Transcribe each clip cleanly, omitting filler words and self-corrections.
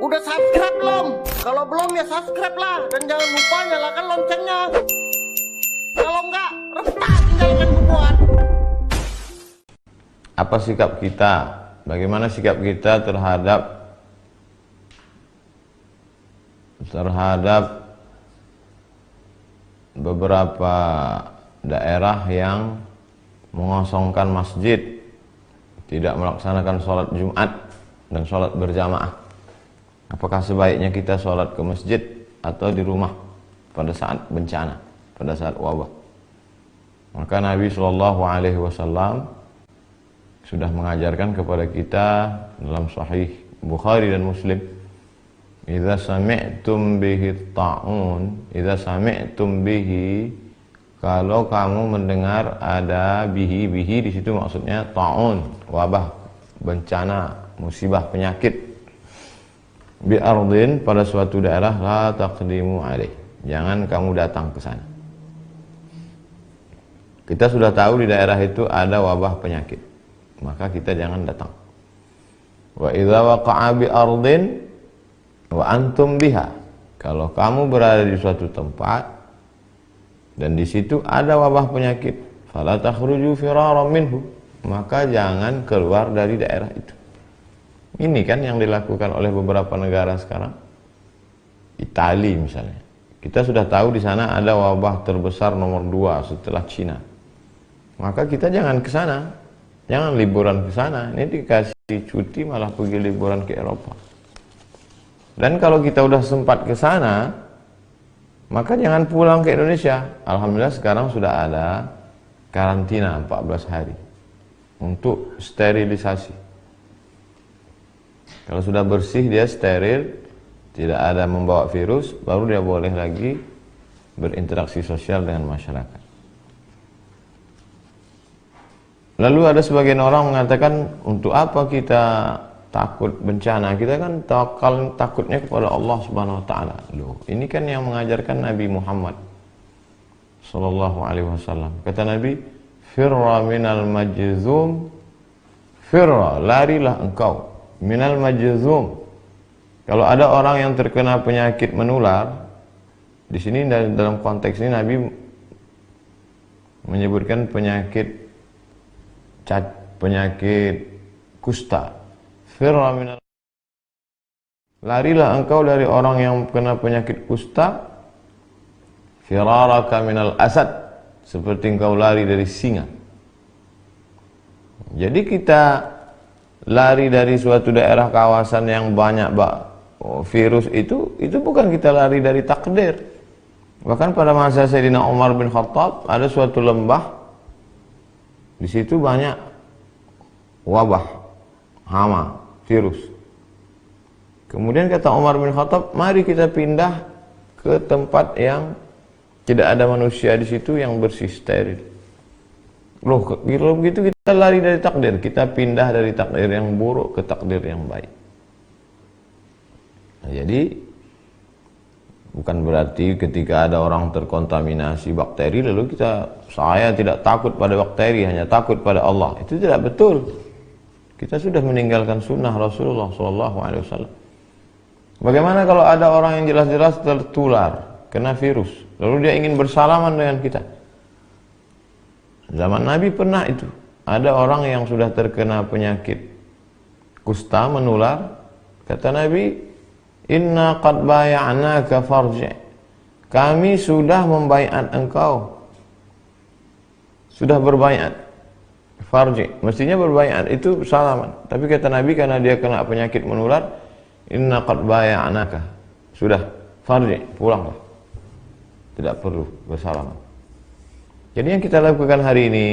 Udah subscribe belum? Kalau belum ya subscribe lah. Dan jangan lupa nyalakan loncengnya. Kalau enggak, retak tinggalkan buat. Apa sikap kita? Bagaimana sikap kita terhadap beberapa daerah yang mengosongkan masjid, tidak melaksanakan sholat Jumat dan sholat berjamaah? Apakah sebaiknya kita sholat ke masjid atau di rumah pada saat bencana, pada saat wabah? Maka Nabi SAW sudah mengajarkan kepada kita dalam Sahih Bukhari dan Muslim, idza sami'tum bihi ta'un, idza sami'tum bihi, kalau kamu mendengar ada bihi di situ maksudnya ta'un, wabah, bencana, musibah, penyakit, bi ardin, pada suatu daerah, la taqdimu alaih, jangan kamu datang ke sana. Kita sudah tahu di daerah itu ada wabah penyakit, maka kita jangan datang. Wa idza waqa'a bi ardin wa antum biha, kalau kamu berada di suatu tempat dan di situ ada wabah penyakit, fala takhruju firaran minhu, maka jangan keluar dari daerah itu. Ini kan yang dilakukan oleh beberapa negara sekarang. Italia misalnya, kita sudah tahu di sana ada wabah terbesar nomor 2 setelah Cina, maka kita jangan ke sana, jangan liburan ke sana. Ini dikasih cuti malah pergi liburan ke Eropa. Dan kalau kita udah sempat ke sana, maka jangan pulang ke Indonesia. Alhamdulillah sekarang sudah ada karantina 14 hari untuk sterilisasi. Kalau sudah bersih, dia steril, tidak ada membawa virus, baru dia boleh lagi berinteraksi sosial dengan masyarakat. Lalu ada sebagian orang mengatakan, untuk apa kita takut bencana? Kita kan takutnya kepada Allah Subhanahu wa taala. Loh, ini kan yang mengajarkan Nabi Muhammad sallallahu alaihi wasallam. Kata Nabi, firra minal majzum, firra, larilah engkau, minal majzum. Kalau ada orang yang terkena penyakit menular, di sini dalam konteks ini Nabi menyebutkan penyakit kusta. Firra minal, larilah engkau dari orang yang kena penyakit kusta, firaraka minal asad, seperti engkau lari dari singa. Jadi kita lari dari suatu daerah kawasan yang banyak virus itu bukan kita lari dari takdir. Bahkan pada masa Sayyidina Umar bin Khattab ada suatu lembah, di situ banyak wabah, hama, virus. Kemudian kata Umar bin Khattab, mari kita pindah ke tempat yang tidak ada manusia di situ, yang bersih, steril. Loh, kalau begitu kita lari dari takdir, kita pindah dari takdir yang buruk ke takdir yang baik. Nah, jadi bukan berarti ketika ada orang terkontaminasi bakteri lalu saya tidak takut pada bakteri, hanya takut pada Allah. Itu tidak betul. Kita sudah meninggalkan sunnah Rasulullah SAW. Bagaimana kalau ada orang yang jelas-jelas tertular, kena virus, lalu dia ingin bersalaman dengan kita? Zaman Nabi pernah itu. Ada orang yang sudah terkena penyakit kusta menular. Kata Nabi, inna qad baya'naka farji', kami sudah membaiat engkau, sudah berbaiat. Farji, mestinya berbaiat itu salaman, tapi kata Nabi karena dia kena penyakit menular, inna qad baya'naka, sudah farji, pulanglah, tidak perlu bersalaman. Jadi yang kita lakukan hari ini,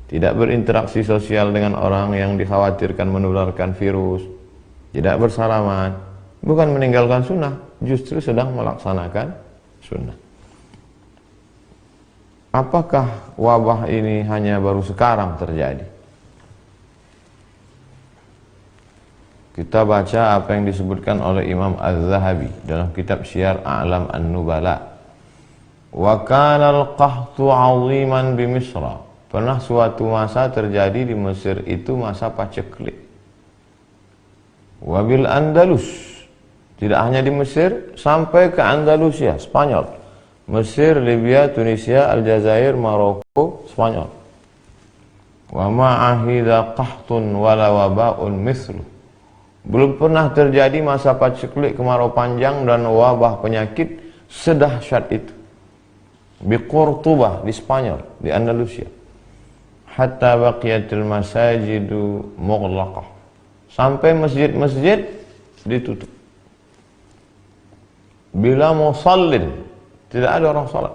tidak berinteraksi sosial dengan orang yang dikhawatirkan menularkan virus, tidak bersalaman, bukan meninggalkan sunnah, justru sedang melaksanakan sunnah. Apakah wabah ini hanya baru sekarang terjadi? Kita baca apa yang disebutkan oleh Imam Az-Zahabi dalam kitab Syiar A'lam An-Nubala. Wa kana al-qahtu 'aziman bi Misra. Pernah suatu masa terjadi di Mesir itu masa paceklik. Wabil Andalus, Tidak hanya di Mesir, sampai ke Andalusia, Spanyol. Mesir, Libya, Tunisia, Aljazair, Maroko, Spanyol. Wa ma'ahidha qahtun wala waba'un mithlu. Belum pernah terjadi masa paceklik, kemarau panjang dan wabah penyakit sedahsyat itu. Bi Qurtubah di Spanyol, di Andalusia. Hatta baqiyatil masajidu mughlaqah. Sampai masjid-masjid ditutup. Bila musallin, tidak ada orang salat.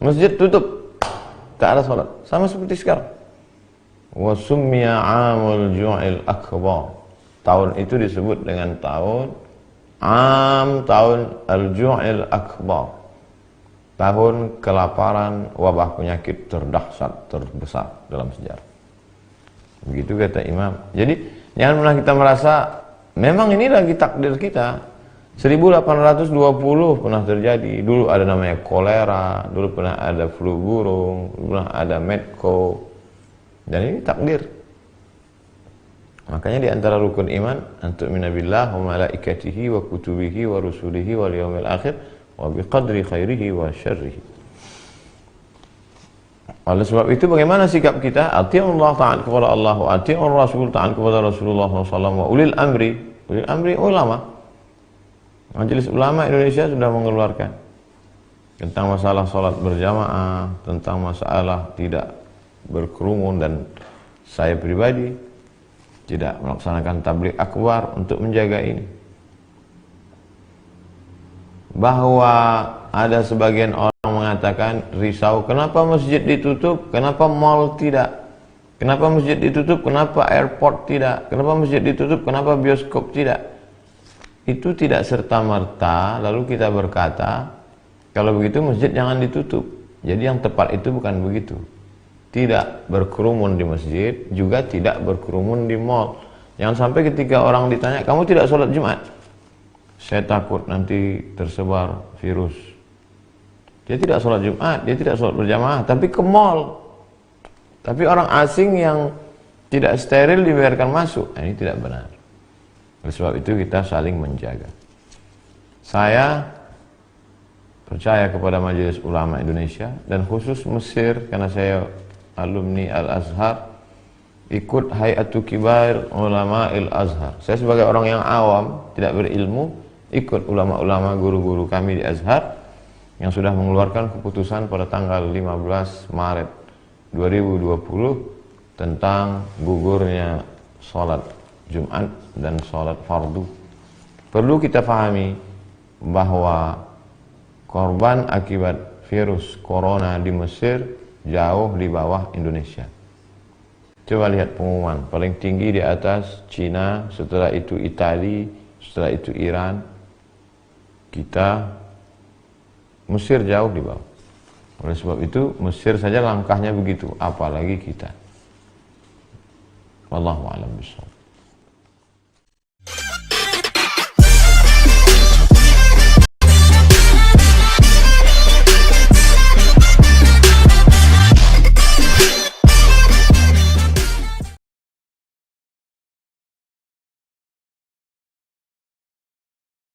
Masjid tutup, tak ada salat. Sama seperti sekarang. Wa summiya 'amul ju'il akbar. Tahun itu disebut dengan tahun al-ju'il akbar. Tahun kelaparan, wabah penyakit terdahsyat, terbesar dalam sejarah. Begitu kata Imam. Jadi jangan pernah kita merasa memang ini lagi takdir kita. 1820 pernah terjadi. Dulu ada namanya kolera, dulu pernah ada flu burung, dulu pernah ada medco. Dan ini takdir. Makanya di antara rukun iman, antu'mina billah wa malaikatihi wa kutubihi wa rusulihi wal yawmil akhir wa biqadri khairihi wa syarrihi. Oleh sebab itu bagaimana sikap kita? Ati'ullah, ta'at kepada Allah, wa ati'ur rasul, ta'at kepada Rasulullah SAW, wa ulil amri ulama. Majelis Ulama Indonesia sudah mengeluarkan tentang masalah sholat berjamaah, tentang masalah tidak berkerumun, dan saya pribadi tidak melaksanakan tabligh akbar untuk menjaga ini. Bahwa ada sebagian orang mengatakan risau, kenapa masjid ditutup, kenapa mall tidak, kenapa masjid ditutup, kenapa airport tidak, kenapa masjid ditutup, kenapa bioskop tidak. Itu tidak serta-merta lalu kita berkata kalau begitu masjid jangan ditutup. Jadi yang tepat itu bukan begitu. Tidak berkerumun di masjid, juga tidak berkerumun di mall. Jangan sampai ketika orang ditanya, kamu tidak sholat Jumat? Saya takut nanti tersebar virus. Dia tidak sholat Jumat, dia tidak sholat berjamaah, tapi ke mall. Tapi orang asing yang tidak steril dibiarkan masuk. Nah, ini tidak benar. Oleh sebab itu kita saling menjaga. Saya percaya kepada Majelis Ulama Indonesia dan khusus Mesir, karena saya alumni Al-Azhar, ikut Hay'atu Kibar Ulama Al-Azhar. Saya sebagai orang yang awam, tidak berilmu, ikut ulama-ulama guru-guru kami di Azhar yang sudah mengeluarkan keputusan pada tanggal 15 Maret 2020 tentang gugurnya sholat Jumat dan sholat fardu. Perlu kita pahami bahwa korban akibat virus corona di Mesir jauh di bawah Indonesia. Coba lihat pengumuman, paling tinggi di atas Cina, setelah itu Italia, setelah itu Iran. Kita, Mesir jauh di bawah. Oleh sebab itu Mesir saja langkahnya begitu, apalagi kita. Wallahu a'lam bishawab.